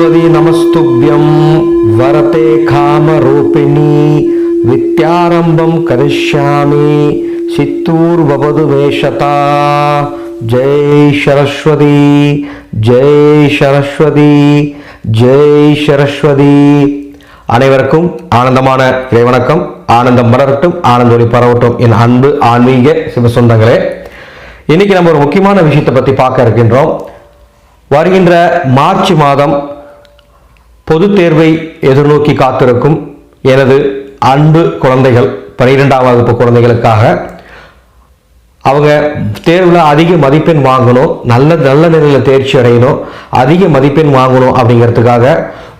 सरस्वती नमस्तुभ्यं वरते कामरूपिणी विद्यारंभं करिष्यामि सित्तूर्भवतु वेशता। जय सरस्वती जय सरस्वती जय सरस्वती। அனைவருக்கும் ஆனந்தமான இறைவணக்கம். ஆனந்தம் மலரட்டும், ஆனந்த ஒளி பரவட்டும் என் அன்பு ஆன்மீக சிவ சொந்தங்களே. இன்னைக்கு நம்ம ஒரு முக்கியமான விஷயத்தை பற்றி பார்க்க இருக்கின்றோம். வருகின்ற மார்ச் மாதம் பொது தேர்வை எதிர்நோக்கி காத்திருக்கும் எனது அன்பு குழந்தைகள், 12ஆம் வகுப்பு குழந்தைகளுக்காக அவங்க தேர்வில் அதிக மதிப்பெண் வாங்கணும், நல்ல நிலையில் தேர்ச்சி அடையணும், அதிக மதிப்பெண் வாங்கணும் அப்படிங்கிறதுக்காக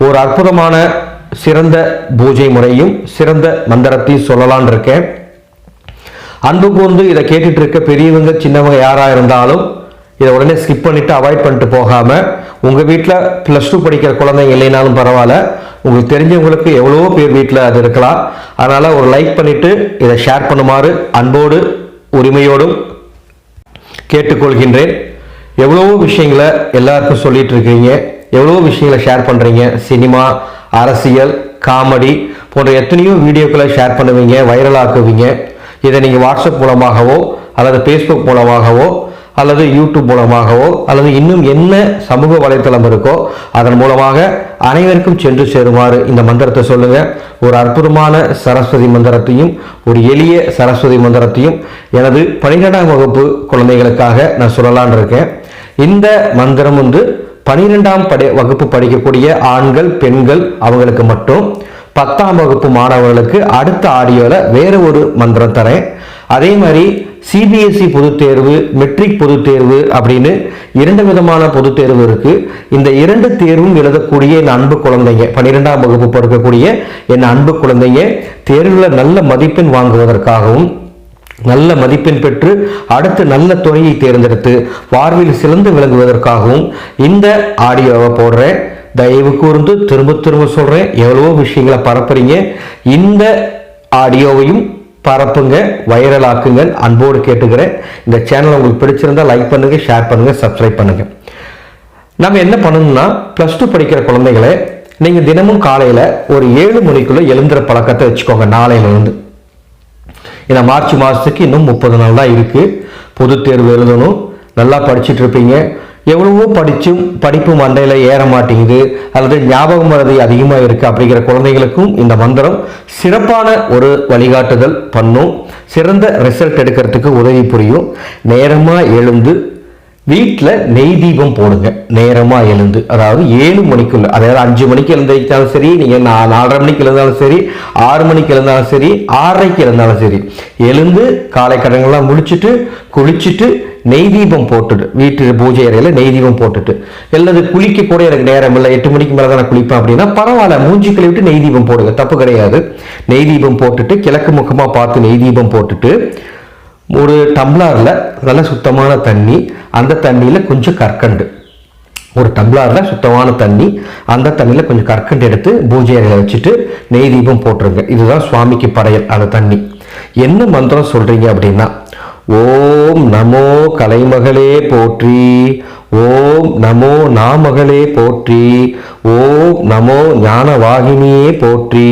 ஒரு அற்புதமான சிறந்த பூஜை முறையும் சிறந்த மந்திரத்தையும் சொல்லலான் இருக்கேன். அன்பு கூர்ந்து இதை கேட்டுட்டு இருக்க பெரியவங்க சின்னவங்க யாராக இருந்தாலும் இதை உடனே ஸ்கிப் பண்ணிட்டு அவாய்ட் பண்ணிட்டு போகாமல், உங்கள் வீட்டில் +2 படிக்கிற குழந்தைங்க இல்லைனாலும் பரவாயில்ல, உங்களுக்கு தெரிஞ்சவங்களுக்கு எவ்வளோ பேர் வீட்டில் அது இருக்கலாம். அதனால் ஒரு லைக் பண்ணிவிட்டு இதை ஷேர் பண்ணுமாறு அன்போடு உரிமையோடும் கேட்டுக்கொள்கின்றேன். எவ்வளோ விஷயங்களை எல்லாருக்கும் சொல்லிட்டு இருக்கீங்க, எவ்வளோ விஷயங்களை ஷேர் பண்ணுறீங்க. சினிமா, அரசியல், காமெடி போன்ற எத்தனையோ வீடியோக்களை ஷேர் பண்ணுவீங்க, வைரலாக்குவீங்க. இதை நீங்கள் வாட்ஸ்அப் மூலமாகவோ அல்லது ஃபேஸ்புக் மூலமாகவோ அல்லது யூடியூப் மூலமாகவோ அல்லது இன்னும் என்ன சமூக வலைத்தளம் இருக்கோ அதன் மூலமாக அனைவருக்கும் சென்று சேருமாறு இந்த மந்திரத்தை சொல்லுங்க. ஒரு அற்புதமான சரஸ்வதி மந்திரத்தையும் ஒரு எளிய சரஸ்வதி மந்திரத்தையும் எனது 12ஆம் வகுப்பு குழந்தைகளுக்காக நான் சொல்லலான் இருக்கேன். இந்த மந்திரம் 12ஆம் வகுப்பு படிக்கக்கூடிய ஆண்கள் பெண்கள் அவங்களுக்கு மட்டும். 10ஆம் வகுப்பு மாணவர்களுக்கு அடுத்த ஆடியோவில் வேற ஒரு மந்திரம் தரேன். அதே மாதிரி சிபிஎஸ்இ பொதுத் தேர்வு, மெட்ரிக் பொதுத் தேர்வு அப்படின்னு 2 விதமான பொதுத் தேர்வு இருக்கு. இந்த 2 தேர்வும் எழுதக்கூடிய என் அன்பு குழந்தைங்க, 12ஆம் வகுப்பு படிக்கக்கூடிய என் அன்பு குழந்தைங்க தேர்வில் நல்ல மதிப்பெண் வாங்குவதற்காகவும் நல்ல மதிப்பெண் பெற்று அடுத்து நல்ல துறையை தேர்ந்தெடுத்து வாழ்வில் சிறந்து விளங்குவதற்காகவும் இந்த ஆடியோவை போடுறேன். தயவு கூர்ந்து திரும்ப சொல்றேன், எவ்வளவோ விஷயங்களை பரப்புறீங்க. இந்த ஆடியோவையும் பரப்புங்க, வைரலாக்குங்க, அன்போடு கேட்டுக்கிறேன். இந்த சேனல் உங்களுக்கு பிடிச்சிருந்தா லைக் பண்ணுங்க, ஷேர் பண்ணுங்க, சப்ஸ்கிரைப் பண்ணுங்க. நம்ம என்ன பண்ணணும்னா, +2 படிக்கிற குழந்தைகளை நீங்க தினமும் காலையில ஒரு 7 மணிக்குள்ள எழுந்துற பழக்கத்தை வச்சுக்கோங்க. நாளையில இருந்து இந்த மார்ச் மாதத்துக்கு இன்னும் 30 நாள் தான் இருக்கு. பொது தேர்வு எழுதணும். நல்லா படிச்சுட்டு இருப்பீங்க. எவ்வளவோ படிப்பு மண்டையில் ஏற மாட்டேங்குது அல்லது ஞாபகம் மறதி அதிகமாக இருக்குது அப்படிங்கிற குழந்தைகளுக்கும் இந்த மந்திரம் சிறப்பான ஒரு வழிகாட்டுதல் பண்ணும். சிறந்த ரிசல்ட் எடுக்கிறதுக்கு உதவி புரியும். நேரமாக எழுந்து வீட்டில் நெய் தீபம் போடுங்க. நேரமாக எழுந்து, அதாவது 7 மணிக்குள்ள, அதாவது 5 மணிக்கு எழுந்திருந்தாலும் சரி, நீங்கள் 4:30 மணிக்கு எழுந்தாலும் சரி, 6 மணிக்கு எழுந்தாலும் சரி, 6:30க்கு எழுந்தாலும் சரி, எழுந்து காலை கடன்கள்லாம் முடிச்சுட்டு குளிச்சுட்டு நெய் தீபம் போட்டுட்டு வீட்டு பூஜை அறையில் நெய் தீபம் போட்டுட்டு, அல்லது குளிக்க கூட எனக்கு நேரம் இல்லை, 8 மணிக்கு மேலே தான் நான் குளிப்பேன் அப்படின்னா பரவாயில்ல, மூஞ்சி கழுவிட்டு நெய் தீபம் போடுங்க, தப்பு கிடையாது. நெய் தீபம் போட்டுட்டு கிழக்கு முகமாக பார்த்து நெய் தீபம் போட்டுட்டு ஒரு டம்ளரில் நல்ல சுத்தமான தண்ணி, அந்த தண்ணியில் கொஞ்சம் கற்கண்டு, ஒரு டம்ளரில் சுத்தமான தண்ணி, அந்த தண்ணியில் கொஞ்சம் கற்கண்டு எடுத்து பூஜை அறையில் வச்சுட்டு நெய் தீபம் போட்டுருங்க. இதுதான் சுவாமிக்கு படையல். அந்த தண்ணி என்ன மந்திரம் சொல்றீங்க அப்படின்னா, ஓம் நமோ கலைமகளே போற்றி, ஓம் நமோ நாமகளே போற்றி, ஓம் நமோ ஞானவாகினியே போற்றி,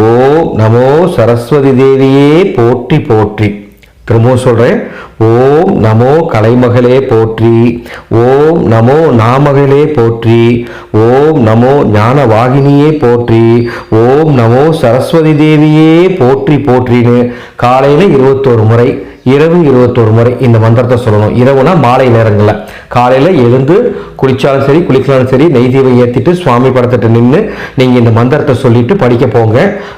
ஓம் நமோ சரஸ்வதி தேவியே போற்றி போற்றி. திரும்பவும் சொல்றேன், ஓம் நமோ கலைமகளே போற்றி, ஓம் நமோ நாமகளே போற்றி, ஓம் நமோ ஞானவாகினியே போற்றி, ஓம் நமோ சரஸ்வதி தேவியே போற்றி போற்றின்னு காலையில் 21 முறை, இரவு 21 முறை இந்த மந்திரத்தை சொல்லணும். இரவுனா மாலை நேரங்களில். காலையில் எழுந்து குளிச்சாலும் சரி, குளிக்கலாலும் சரி, நெய் தீபம் ஏற்றிட்டு சுவாமி படத்திட்டு நின்று நீங்கள் இந்த மந்திரத்தை சொல்லிட்டு படிக்க போங்க.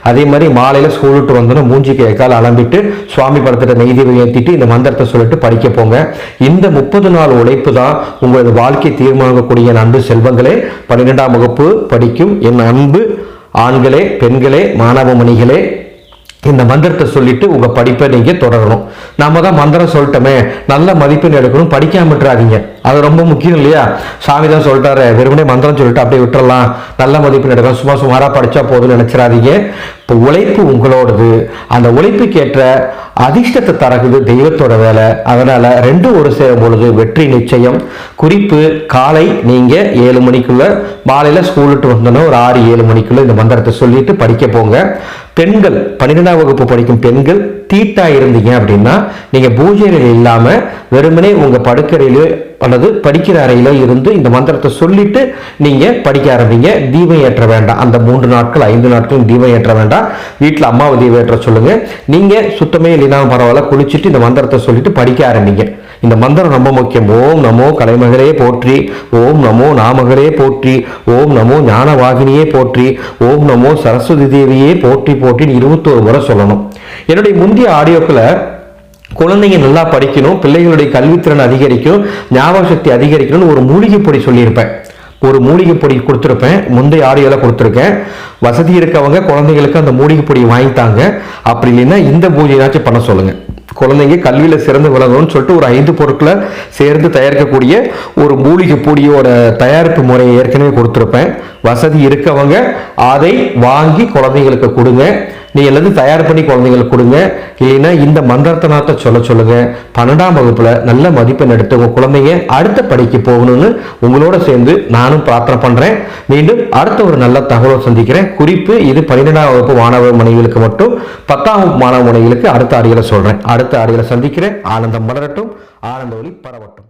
அதே மாதிரி மாலையில் ஸ்கூல் விட்டு வந்தோன்னா மூஞ்சி கைக்கால் அலம்பிட்டு சுவாமி படத்திட்ட நெய் தீபம் ஏற்றிட்டு இந்த மந்திரத்தை சொல்லிட்டு படிக்க போங்க. இந்த 30 நாள் உழைப்பு தான் உங்களது வாழ்க்கை தீர்மானிக்கக்கூடிய என் அன்பு செல்வங்களே, 12ஆம் வகுப்பு படிக்கும் என் அன்பு ஆண்களே, பெண்களே, மாணவ மணிகளே, இந்த மந்திரத்தை சொல்லிட்டு உங்க படிப்பை நீங்க தொடரணும். நாம தான் மந்திரம் சொல்லிட்டோமே, நல்ல மதிப்பெண் எடுக்கணும், படிக்காம விட்டுறாதீங்க. அது ரொம்ப முக்கியம் இல்லையா? சாமி தான் சொல்லிட்டாரு, வெறுமனே மந்திரம் சொல்லிட்டு அப்படியே விட்டுறலாம், நல்ல மதிப்பெண் எடுக்கலாம், சும்மா சுமாரா படிச்சா போதும்னு நினைச்சிடாதீங்க. இப்போ உழைப்பு உங்களோடது, அந்த உழைப்புக்கேற்ற அதிர்ஷ்டத்தை தரகுது தெய்வத்தோட வேலை. அதனால ரெண்டும் ஒரு சேரும் பொழுது வெற்றி நிச்சயம். குறிப்பு, காலை நீங்க 7 மணிக்குள்ள, மாலையில ஸ்கூல் விட்டு வந்தோன்னா ஒரு 6-7 மணிக்குள்ள இந்த மந்திரத்தை சொல்லிட்டு படிக்க போங்க. பெண்கள் 12ஆம் வகுப்பு படிக்கும் பெண்கள் தீட்டா இருந்தீங்க அப்படின்னா நீங்க பூஜை அறையில் இல்லாம வெறுமனே உங்க படுக்கறையிலோ அல்லது படிக்கிற அறையில இருந்து இந்த மந்திரத்தை சொல்லிட்டு நீங்க படிக்க ஆரம்பிங்க. தீபம் ஏற்ற வேண்டாம். அந்த 3 நாட்கள் 5 நாட்கள் தீபம் ஏற்ற வேண்டாம். வீட்டில் அம்மாவை தீபம் ஏற்ற சொல்லுங்க. நீங்க சுத்தமே இல்லைனா பரவாயில்ல, குளிச்சுட்டு இந்த மந்திரத்தை சொல்லிட்டு படிக்க ஆரம்பிங்க. இந்த மந்திரம் ரொம்ப முக்கியம். ஓம் நமோ கலைமகளே போற்றி, ஓம் நமோ நாமகளே போற்றி, ஓம் நமோ ஞானவாகினியே போற்றி, ஓம் நமோ சரஸ்வதி தேவியே போற்றி போற்றி 21 முறை சொல்லணும். என்னுடைய முந்தைய ஆடியோக்களை குழந்தைங்க நல்லா படிக்கணும், பிள்ளைகளுடைய கல்வித்திறன் அதிகரிக்கும், ஞாபக சக்தி அதிகரிக்கணும்னு ஒரு மூலிகை பொடி சொல்லியிருப்பேன். ஒரு மூலிகை பொடி கொடுத்துருப்பேன், முந்தைய ஆடியோல கொடுத்துருக்கேன். வசதி இருக்கவங்க குழந்தைங்களுக்கு அந்த மூலிகை பொடியை வாங்கித்தாங்க. அப்படி இல்லைன்னா இந்த பூஜையாச்சும் பண்ண சொல்லுங்க. குழந்தைங்க கல்வியில் சிறந்து விளங்கணும்னு சொல்லிட்டு ஒரு 5 பொருட்களை சேர்ந்து தயாரிக்கக்கூடிய ஒரு மூலிகை பொடியோட தயாரிப்பு முறையை ஏற்கனவே கொடுத்துருப்பேன். வசதி இருக்கவங்க அதை வாங்கி குழந்தைங்களுக்கு கொடுங்க. நீ எல்லாத்தையும் தயார் பண்ணி குழந்தைங்களுக்கு கொடுங்க. இல்லைன்னா இந்த மந்திரத்தை சொல்லுங்க. 12ஆம் வகுப்புல நல்ல மதிப்பெண் எடுத்து உங்க குழந்தைங்க அடுத்த படிக்க போகணும்னு உங்களோட சேர்ந்து நானும் பிரார்த்தனை பண்றேன். மீண்டும் அடுத்த ஒரு நல்ல தகவலை சந்திக்கிறேன். குறிப்பு, இது 12ஆம் வகுப்பு மாணவ மனைவிகளுக்கு மட்டும். 10ஆம் வகுப்பு மாணவ மனைவிகளுக்கு அடுத்த ஆடியோல சொல்றேன். அடுத்த ஆடியோல சந்திக்கிறேன். ஆனந்தம் மலரட்டும், ஆனந்த ஒளி பரவட்டும்.